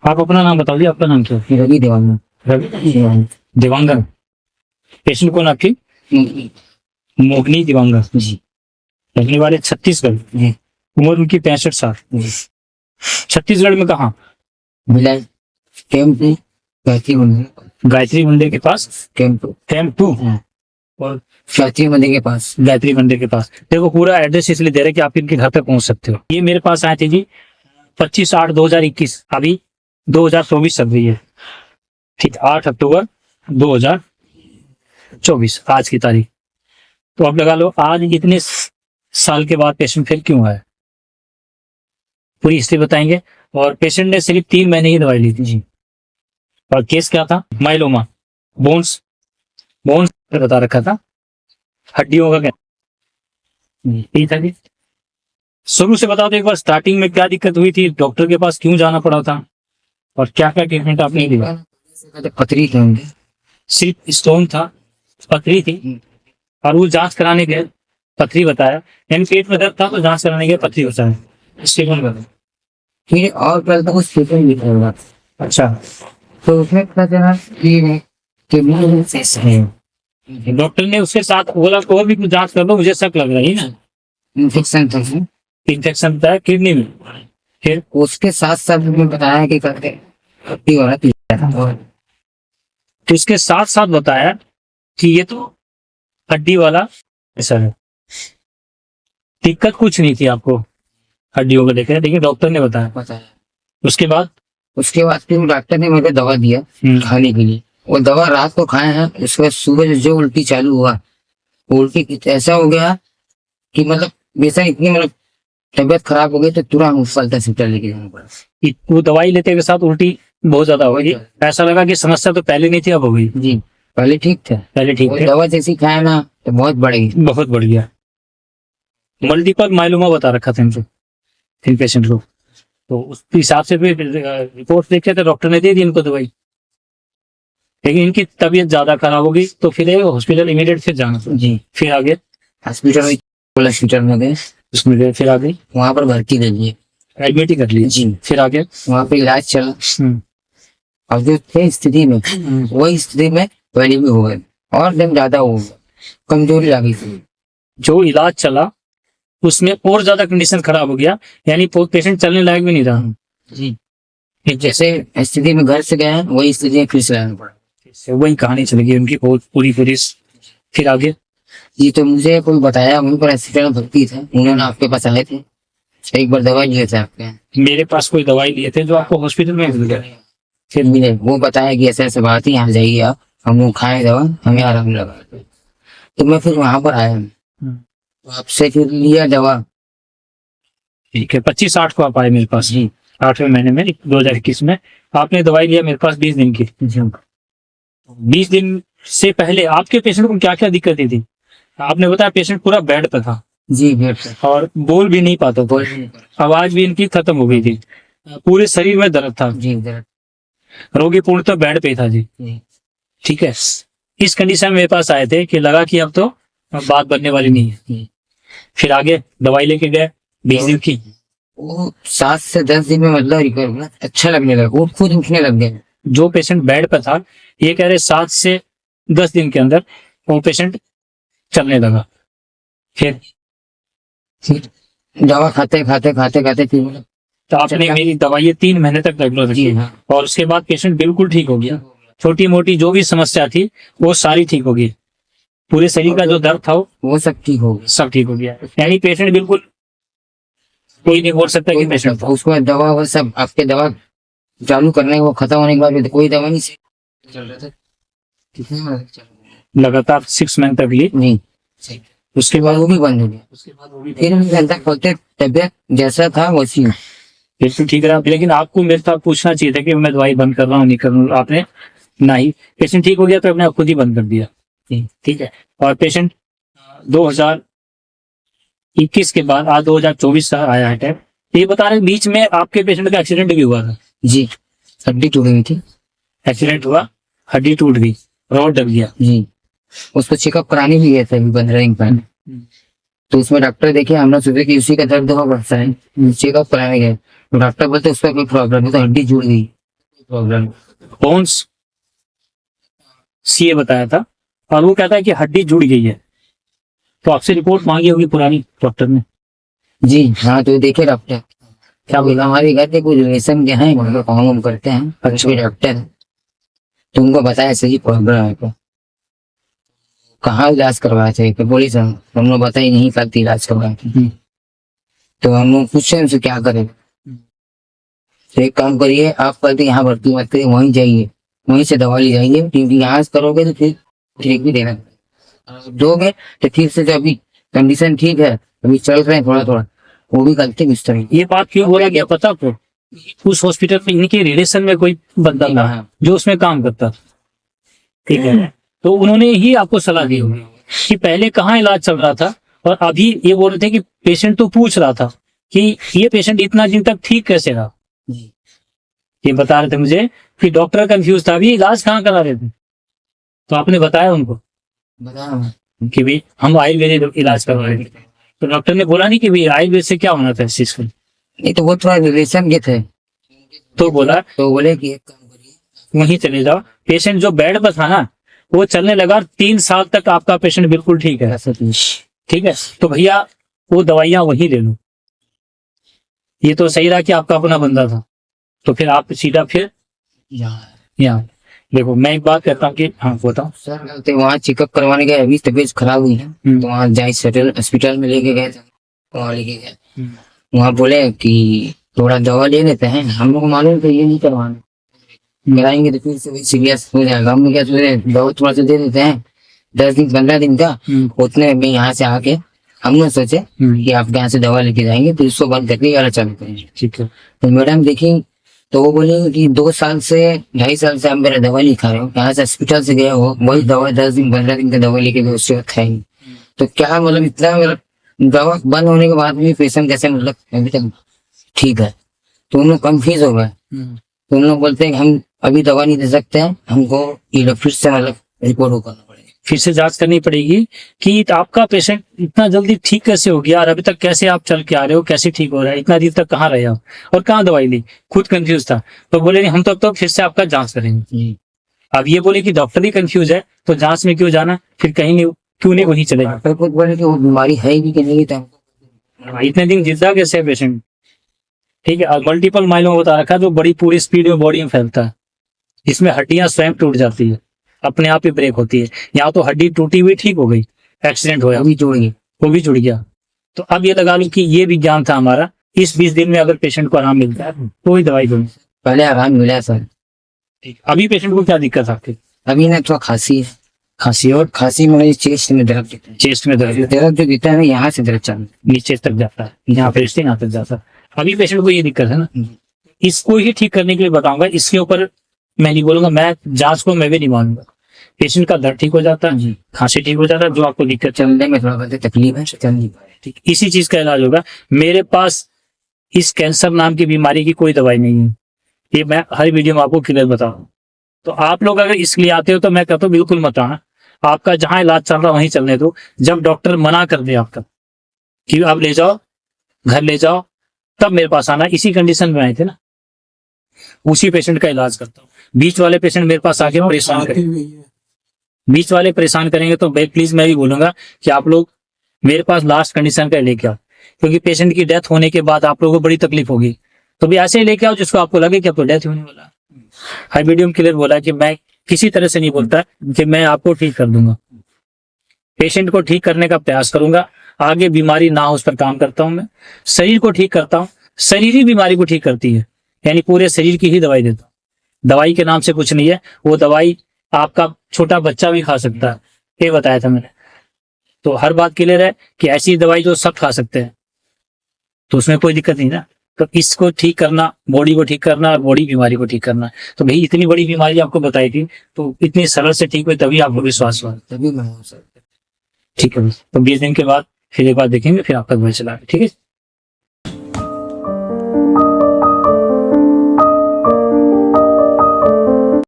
आप अपना नाम बता दीजिए, आपका नाम क्या है? रवि देवांगन। रवि देवांगन। पेशेंट कौन आपकी? मोगनी देवांगन। जी रहने वाले छत्तीसगढ़। जी उम्र उनकी 65 साल। जी। छत्तीसगढ़ में कहाँ? भिलाई कैंप टू, गायत्री मंदिर। गायत्री मंदिर के पास। Camp two. कैंप 2 हाँ, और गायत्री मंदिर के पास। गायत्री मंदिर के पास। देखो पूरा एड्रेस इसलिए दे रहे हैं कि आप इनके घर तक पहुंच सकते हो। ये मेरे पास आए थे जी 25/8/2021, अभी 2024 चल रही है। ठीक, 8 अक्टूबर 2024 आज की तारीख। तो अब लगा लो आज इतने साल के बाद पेशेंट फिर क्यों आया, पूरी हिस्ट्री बताएंगे। और पेशेंट ने सिर्फ 3 महीने ही दवाई ली थी जी। और केस क्या था? माइलोमा, बोन्स बोन्स बता रखा था, हड्डियों का क्या यही था जी। शुरू से बताओ तो एक बार, स्टार्टिंग में क्या दिक्कत हुई थी, डॉक्टर के पास क्यों जाना पड़ा था, और क्या क्या ट्रीटमेंट आपने दिया? पथरी थी उनकी। सिर्फ स्टोन था, पथरी थी, और वो जांच कराने गए, पथरी बताया। यानी पेट में दर्द था तो जांच कराने गए, पथरी बताया। स्टेपन बताया। फिर और कल तक उस पेपर लिखा हुआ। अच्छा, तो उसमें पता चला कि किडनी फेस है, डॉक्टर ने उसके साथ बोला और भी कुछ जांच कर लो, मुझे शक लग रहा है ना, इन्फेक्शन था उसमें। इन्फेक्शन था किडनी में। फिर उसके साथ साथ में बताया कि करके हड्डी वाला पीला था। तो इसके साथ साथ बताया कि ये तो हड्डी वाला ऐसा है, दिक्कत कुछ नहीं थी आपको हड्डियों को लेकर, लेकिन डॉक्टर ने बताया। उसके बाद फिर डॉक्टर ने मुझे दवा दिया खाने के लिए। वो दवा रात को खाए हैं, उसके बाद सुबह जो उल्टी चालू हुआ, वो उल्टी ऐसा हो गया कि मतलब वैसा इतनी मतलब तबियत खराब हो गई तो तुरंत हॉस्पिटल हॉस्पिटल लेके जाना पड़ा। वो दवाई लेते के साथ उल्टी बहुत ज्यादा हो गई, ऐसा लगा कि समस्या तो पहले नहीं थी अब हो गई। जी पहले ठीक था, पहले ठीक थे, दवा जैसी खाया ना तो बहुत बढ़ गई। बहुत बढ़ गया। मल्टीपल माइलोमा बता रखा था इनको, इन पेशेंट को। तो उस हिसाब से फिर रिपोर्ट देखे तो डॉक्टर ने दे दी इनको दवाई, लेकिन इनकी तबीयत ज्यादा खराब हो गई तो फिर हॉस्पिटल इमीडिएट फिर जाना था। जी फिर आगे हॉस्पिटल में गए, उसमें गए, फिर आगे वहां पर भर्ती कर लिए, एडमिट ही कर लिए जी। फिर आगे वहां पे इलाज चला। और जो थे स्थिति में, वही स्थिति में पहले भी हो गए और दिन ज्यादा हो गया, कमजोरी आ गई थी। जो इलाज चला उसमें और ज्यादा कंडीशन खराब हो गया, यानी पेशेंट चलने लायक भी नहीं रहा जी। फिर जैसे स्थिति में घर से गए वही स्थिति में फिर से रहना पड़ा, वही कहानी चल गई उनकी पूरी पूरी। फिर आगे जी। तो मुझे कोई बताया, उन पर हॉस्पिटल भर्ती थे, उन्होंने आपके पास आए थे, एक बार दवाई लिए थे आपके, मेरे पास कोई दवाई लिए थे जो आपको हॉस्पिटल में मिल गया। फिर मिले, वो बताया कि ऐसे ऐसे बात है, यहाँ जाइए आप। हम वो खाए दवा, हमें आराम लगा, तो मैं फिर वहां पर आया, तो आपसे फिर लिया दवा। ठीक है, 25/8 को आप आए मेरे पास जी 8वें महीने में 2021 में। आपने दवाई लिया मेरे पास 20 दिन की। जी 20 दिन से पहले आपके पेशेंट को क्या क्या दिक्कतें थी? आपने बताया पेशेंट पूरा बेड पे था जी, बेड पे और बोल भी नहीं पाता था, आवाज भी इनकी खत्म हो गई थी, पूरे शरीर में दर्द था जी, दर्द। रोगी पूर्णतः बेड पे था जी। ठीक है, इस कंडीशन में मेरे पास आए थे कि लगा कि अब तो बात बनने वाली नहीं है। फिर आगे दवाई लेके गए 20 दिन की। वो 7 से 10 दिन में मतलब रिकवर हुआ, अच्छा लगने लगा, वो खुद उठने लग गए। जो पेशेंट बेड पर था ये कह रहे 7 से 10 दिन के अंदर वो पेशेंट चलने लगा। फिर दवा खाते खाते खाते खाते फिर मतलब तो आपने मेरी दवाई 3 महीने तक रेगुलर रखी, और उसके बाद पेशेंट बिल्कुल ठीक हो गया। छोटी मोटी जो भी समस्या थी वो सारी ठीक हो गई, पूरे शरीर का जो दर्द था वो सब ठीक हो गया, सब ठीक हो गया। यानी पेशेंट बिल्कुल कोई नहीं बोल सकता कि पेशेंट था। उसके बाद दवा वो सब आपके दवा चालू करने वो खत्म होने के बाद कोई दवा नहीं चल रहा था। कितने महीने तक चल रहा था? लगातार 6 महीने तक ली, नहीं, उसके बाद वो भी बंद हो गया। उसके बाद वो भी फिर घंटा खोलते तबियत जैसा था वैसी बिल्कुल ठीक रहा। लेकिन आपको मेरे साथ पूछना चाहिए था कि मैं दवाई बंद कर रहा हूँ नहीं कर रहा हूँ, आपने नहीं, पेशेंट ठीक हो गया तो आपने खुद ही बंद कर दिया। ठीक है, और पेशेंट 2021 के बाद आज 2024 का आया है टाइम। ये बता रहे बीच में आपके पेशेंट का एक्सीडेंट भी हुआ था जी, हड्डी टूट गई थी। एक्सीडेंट हुआ, हड्डी टूट गई, रॉड दब गया जी। उसको चेकअप कराने भी गए थे 15 दिन पहले, तो उसमें डॉक्टर देखे, हमने सोचा कि उसी का दर्द होगा, चेकअप कराने गए तो डॉक्टर बोलते उसका कोई प्रॉब्लम नहीं, तो हड्डी जुड़ गई। प्रॉब्लम। बोन्स सीए बताया था, और वो कहता है कि हड्डी जुड़ गई है। तो आपसे रिपोर्ट मांगी होगी पुरानी डॉक्टर ने। जी हाँ, तो देखे डॉक्टर क्या बोला, हमारे घर के कुछ रिलेशन के हैं, उनको काम वाम करते हैं, अच्छे डॉक्टर हैं। तो उनको बताया सही प्रॉब्लम है को, कहाँ इलाज करवाया थे, तो बोली सर हम लोग बताई नहीं करती इलाज करवाए थे। तो हम लोग पूछे उनसे क्या करें, तो एक काम करिए आप कहते यहाँ भर्ती मत करिए, वहीं जाइए, वहीं से दवा ले जाइए, क्योंकि यहाँ से करोगे तो फिर ठीक भी देना दोगे तो ठीक से, जो अभी कंडीशन ठीक है, अभी चल रहे हैं थोड़ा थोड़ा, वो भी गलती मिस तरह। ये बात क्यों बोला गया पता आपको? उस हॉस्पिटल में इनके रिलेशन में कोई बंदा था जो उसमें काम करता था, ठीक है, तो उन्होंने ही आपको सलाह दी होगी कि पहले कहाँ इलाज चल रहा था, और अभी ये बोल रहे थे कि पेशेंट तो पूछ रहा था कि ये पेशेंट इतना दिन तक ठीक कैसे रहा। ये बता रहे थे मुझे कि डॉक्टर कंफ्यूज था, अभी इलाज कहाँ करा रहे थे, तो आपने बताया उनको बताया कि भाई हम आयुर्वेदिक इलाज करवा रहे थे, तो डॉक्टर ने बोला नहीं कि भाई आयुर्वेद से क्या होना था इस चीज को? नहीं, तो वो थोड़ा रिलेशन के थे, तो बोला तो बोले कि एक काम करिए वहीं चले जाओ। पेशेंट जो बेड पर था ना, वो चलने लगा, 3 साल तक आपका पेशेंट बिल्कुल ठीक है, ठीक है, तो भैया वो दवाइयां वहीं ले लो। ये तो सही रहा कि आपका अपना बंदा था, तो फिर आप सीधा फिर यहाँ देखो। मैं एक बात कहता हूँ कि हाँ बताओ सर, गलती वहाँ चेकअप करवाने गए, अभी तबीयत खराब हुई है, तो वहाँ जाए सेटल हॉस्पिटल में लेके गए थे, वहाँ लेके गए, वहाँ बोले कि थोड़ा दवा ले लेते हैं, हम लोग को मालूम था ये नहीं करवाने, कराएंगे तो फिर से वही सीरियस हो जाएगा। हम लोग क्या सोचे, दवा थोड़ा सा दे देते हैं 10 दिन 15 दिन का, उतने में यहाँ से आके हम लोग सोचे कि आप यहाँ से दवा लेके जाएंगे, फिर उसको बंद करके वाला चालू करेंगे। ठीक है, तो मैडम देखी, तो वो बोली कि 2 साल से 2.5 साल से आप मेरा दवा नहीं खा रहे हो, यहाँ से हॉस्पिटल से गए हो, वही दवा 10 दिन 15 दिन का दवा लेके गए, उससे खाएंगे तो क्या, मतलब इतना, मतलब दवा बंद होने के बाद भी पेशेंट कैसे मतलब अभी तक ठीक है। तो उन लोग कंफ्यूज हो गए, तो उन लोग बोलते हैं कि हम अभी दवा नहीं दे सकते हैं, हमको ये फिर से मतलब रिपोर्ट करना पड़ेगा, फिर से जांच करनी पड़ेगी कि आपका पेशेंट इतना जल्दी ठीक कैसे हो गया, और अभी तक कैसे आप चल के आ रहे हो, कैसे ठीक हो रहा है, इतना दिन तक कहाँ रहे हो और कहाँ दवाई ली, खुद कंफ्यूज था। तो बोले हम तो फिर से आपका जांच करेंगे। अब ये बोले कि डॉक्टर ही कंफ्यूज है, तो जांच में क्यों जाना, फिर कहीं नहीं, क्यों नहीं वहीं चलेगा। डॉक्टर खुद बोले कि वो बीमारी है ही नहीं कि नहीं, तो इतने दिन जिंदा कैसे है पेशेंट, ठीक है, और मल्टीपल माइलोमा बता रखा है, जो बड़ी पूरी स्पीड में बॉडी में फैलता है, इसमें हड्डियां स्वयं टूट जाती है, अपने आप ही ब्रेक होती है। यहाँ तो हड्डी टूटी हुई ठीक हो गई, एक्सीडेंट होया, अभी जोड़ गई, वो भी जुड़ गया। तो अब ये लगा लो कि ये विज्ञान था हमारा, इस 20 दिन में अगर पेशेंट को आराम मिलता है तो ही दवाई दो। पहले आराम मिला सर। ठीक, अभी पेशेंट को क्या दिक्कत आपकी? अभी ना थोड़ा खांसी है, खांसी, और खांसी में चेस्ट में दर्द दिखता है, चेस्ट में दर्द, दर्द जो दिखता है ना, यहाँ से दर्द चालू नीचे तक जाता है, यहाँ पे यहाँ तक जाता है। अभी पेशेंट को ये दिक्कत है ना, इसको ही ठीक करने के लिए बताऊंगा। इसके ऊपर मैं नहीं बोलूंगा, मैं जांच को मैं भी नहीं मानूंगा। पेशेंट का दर्द ठीक हो जाता है, खांसी ठीक हो जाता है, जो आपको दिक्कत चलने में थोड़ा बहुत तकलीफ है, चल नहीं पा रहे, ठीक, इसी चीज का इलाज होगा। मेरे पास इस कैंसर नाम की बीमारी की कोई दवाई नहीं है, ये मैं हर वीडियो में आपको क्लियर बताऊं। तो आप लोग अगर इसलिए आते हो तो मैं कहता हूँ बिल्कुल मत आना, आपका जहां इलाज चल रहा है वहीं चलने दो। जब डॉक्टर मना कर दे आपका कि आप ले जाओ, घर ले जाओ, तब मेरे पास आना। इसी कंडीशन में आए थे ना, उसी पेशेंट का इलाज करता हूँ। बीच वाले पेशेंट मेरे पास आके परेशान करेंगे, बीच वाले परेशान करेंगे, तो प्लीज मैं भी बोलूंगा कि आप लोग मेरे पास लास्ट कंडीशन का लेके आओ, क्योंकि पेशेंट की डेथ होने के बाद आप लोगों को बड़ी तकलीफ होगी। तो भी ऐसे ही लेके आओ जिसको आपको लगे कि अब तो डेथ होने वाला। हर वीडियो में क्लियर बोला कि मैं किसी तरह से नहीं बोलता कि मैं आपको ठीक कर दूंगा, पेशेंट को ठीक करने का प्रयास करूंगा, आगे बीमारी ना हो उस पर काम करता हूं। मैं शरीर को ठीक करता हूं, शरीर ही बीमारी को ठीक करती है, यानी पूरे शरीर की ही दवाई देता हूं। दवाई के नाम से कुछ नहीं है, वो दवाई आपका छोटा बच्चा भी खा सकता है, ये बताया था मैंने। तो हर बात क्लियर है कि ऐसी दवाई जो सब खा सकते हैं, तो उसमें कोई दिक्कत नहीं ना। तो इसको ठीक करना, बॉडी को ठीक करना और बॉडी बीमारी को ठीक करना। तो भाई इतनी बड़ी बीमारी आपको बताई थी, तो इतनी सरल से ठीक हुई, तभी आपको विश्वास हुआ, तभी मैं हूँ सर। ठीक है। तो 20 दिन के बाद फिर एक बार देखेंगे, फिर आपका दवाई चला, ठीक है।